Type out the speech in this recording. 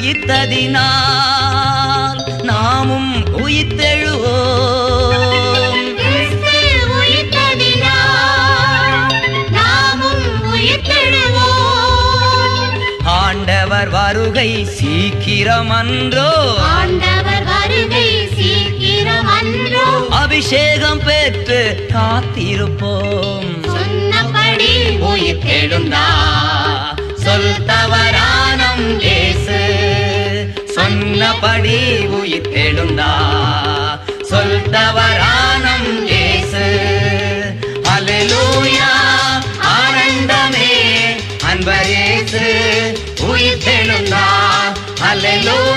உயிர்த்ததினால் நாமும் உயிர்த்தெழுவோம். ஆண்டவர் வருகை சீக்கிரமன்றோ, ஆண்டவர் வருகை சீக்கிரமன்றோ. அபிஷேகம் பெற்று காத்திருப்போம். சொன்னபடி உயிர்த்தெழுந்தார், சொல் தவறானம் இயேசு. சொன்னபடி உயிர்த்தெழுந்தார், சொல் தவறானம் இயேசு. அல்லேலூயா, ஆனந்தமே அன்பர் இயேசு உயிர்த்தெழுந்தார். அல்லேலூயா.